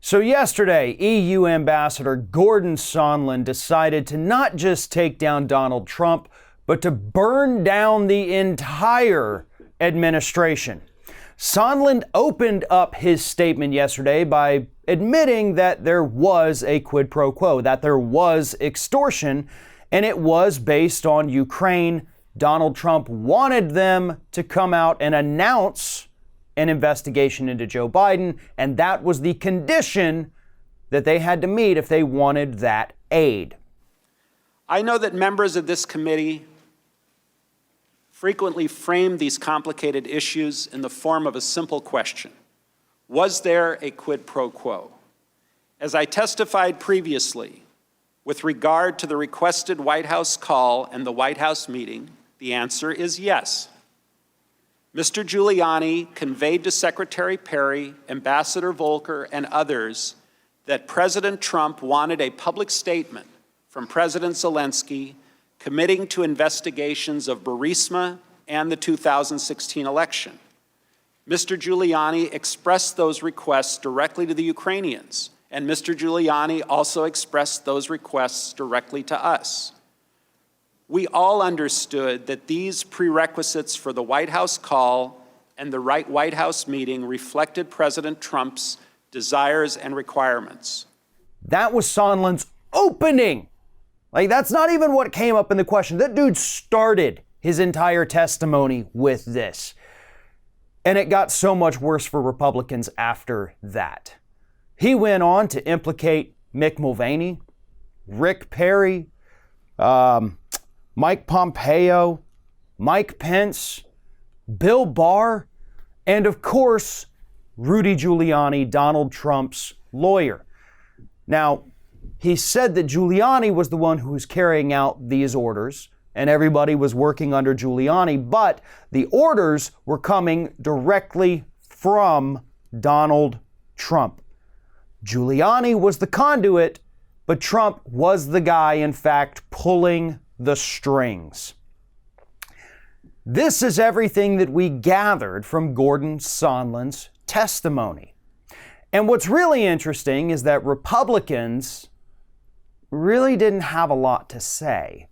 So yesterday, EU Ambassador Gordon Sondland decided to not just take down Donald Trump, but to burn down the entire administration. Sondland opened up his statement yesterday by admitting that there was a quid pro quo, that there was extortion, and it was based on Ukraine. Donald Trump wanted them to come out and announce an investigation into Joe Biden, and that was the condition that they had to meet if they wanted that aid. I know that members of this committee frequently frame these complicated issues in the form of a simple question: was there a quid pro quo? As I testified previously, with regard to the requested White House call and the White House meeting, the answer is yes. Mr. Giuliani conveyed to Secretary Perry, Ambassador Volker, and others that President Trump wanted a public statement from President Zelensky committing to investigations of Burisma and the 2016 election. Mr. Giuliani expressed those requests directly to the Ukrainians, and Mr. Giuliani also expressed those requests directly to us. We all understood that these prerequisites for the White House call and the White House meeting reflected President Trump's desires and requirements. That was Sondland's opening. That's not even what came up in the question. That dude started his entire testimony with this. And it got so much worse for Republicans after that. He went on to implicate Mick Mulvaney, Rick Perry, Mike Pompeo, Mike Pence, Bill Barr, and of course, Rudy Giuliani, Donald Trump's lawyer. Now, he said that Giuliani was the one who was carrying out these orders, and everybody was working under Giuliani, but the orders were coming directly from Donald Trump. Giuliani was the conduit, but Trump was the guy, in fact, pulling the strings. This is everything that we gathered from Gordon Sondland's testimony. And what's really interesting is that Republicans really didn't have a lot to say.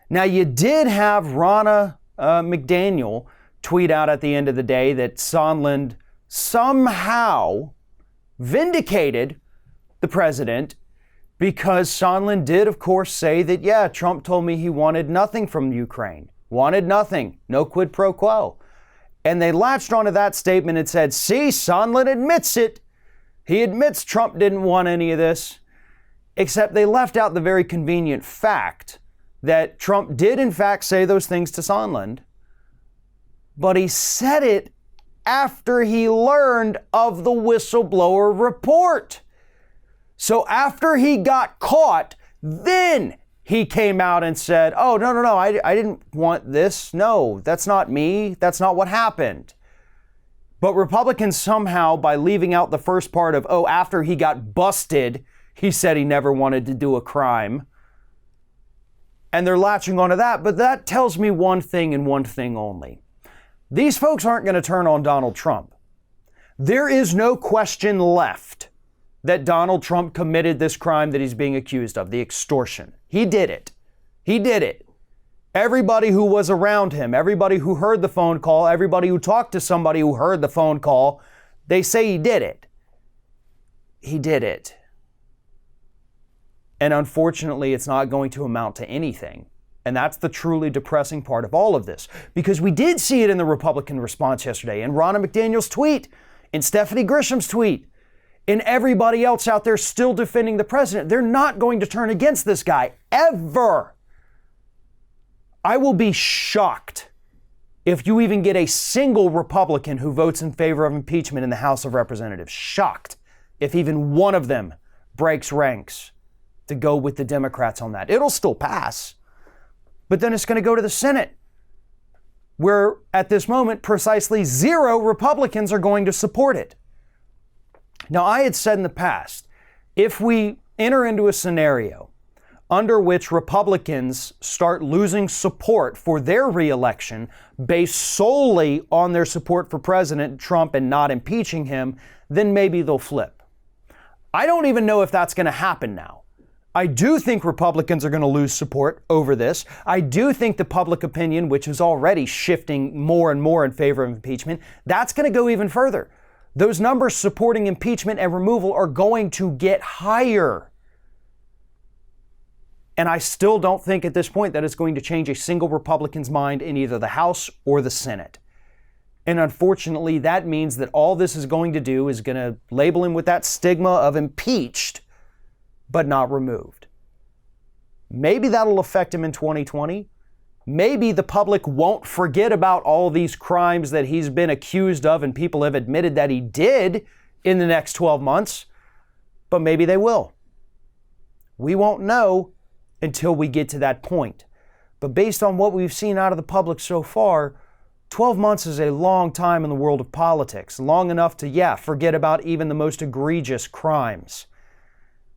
Now, you did have Ronna McDaniel tweet out at the end of the day that Sondland somehow vindicated the president, because Sondland did, of course, say that, yeah, Trump told me he wanted nothing from Ukraine. Wanted nothing. No quid pro quo. And they latched onto that statement and said, see, Sondland admits it. He admits Trump didn't want any of this. Except they left out the very convenient fact that Trump did, in fact, say those things to Sondland. But he said it after he learned of the whistleblower report. So after he got caught, then he came out and said, oh, no, I didn't want this. No, that's not me. That's not what happened. But Republicans somehow, by leaving out the first part of, oh, after he got busted, he said he never wanted to do a crime. And they're latching onto that. But that tells me one thing and one thing only. These folks aren't going to turn on Donald Trump. There is no question left that Donald Trump committed this crime that he's being accused of, the extortion. He did it. He did it. Everybody who was around him, everybody who heard the phone call, everybody who talked to somebody who heard the phone call, they say he did it. He did it. And unfortunately, it's not going to amount to anything. And that's the truly depressing part of all of this. Because we did see it in the Republican response yesterday, in Ronna McDaniel's tweet, in Stephanie Grisham's tweet, in everybody else out there still defending the president. They're not going to turn against this guy, ever. I will be shocked if you even get a single Republican who votes in favor of impeachment in the House of Representatives. Shocked if even one of them breaks ranks to go with the Democrats on that. It'll still pass, but then it's going to go to the Senate, where at this moment, precisely 0 Republicans are going to support it. Now, I had said in the past, if we enter into a scenario under which Republicans start losing support for their reelection based solely on their support for President Trump and not impeaching him, then maybe they'll flip. I don't even know if that's going to happen now. I do think Republicans are going to lose support over this. I do think the public opinion, which is already shifting more and more in favor of impeachment, that's going to go even further. Those numbers supporting impeachment and removal are going to get higher. And I still don't think at this point that it's going to change a single Republican's mind in either the House or the Senate. And unfortunately, that means that all this is going to do is going to label him with that stigma of impeached, but not removed. Maybe that'll affect him in 2020. Maybe the public won't forget about all these crimes that he's been accused of and people have admitted that he did in the next 12 months, but maybe they will. We won't know until we get to that point. But based on what we've seen out of the public so far, 12 months is a long time in the world of politics, long enough to, forget about even the most egregious crimes.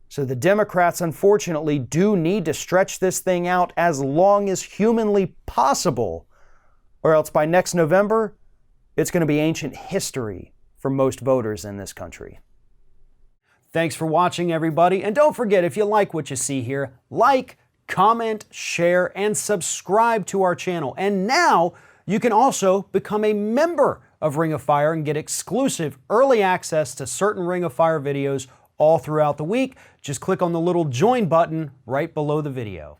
So the Democrats, unfortunately, do need to stretch this thing out as long as humanly possible, or else by next November, it's going to be ancient history for most voters in this country. Thanks for watching, everybody. And don't forget, if you like what you see here, like, comment, share, and subscribe to our channel. And now you can also become a member of Ring of Fire and get exclusive early access to certain Ring of Fire videos all throughout the week. Just click on the little join button right below the video.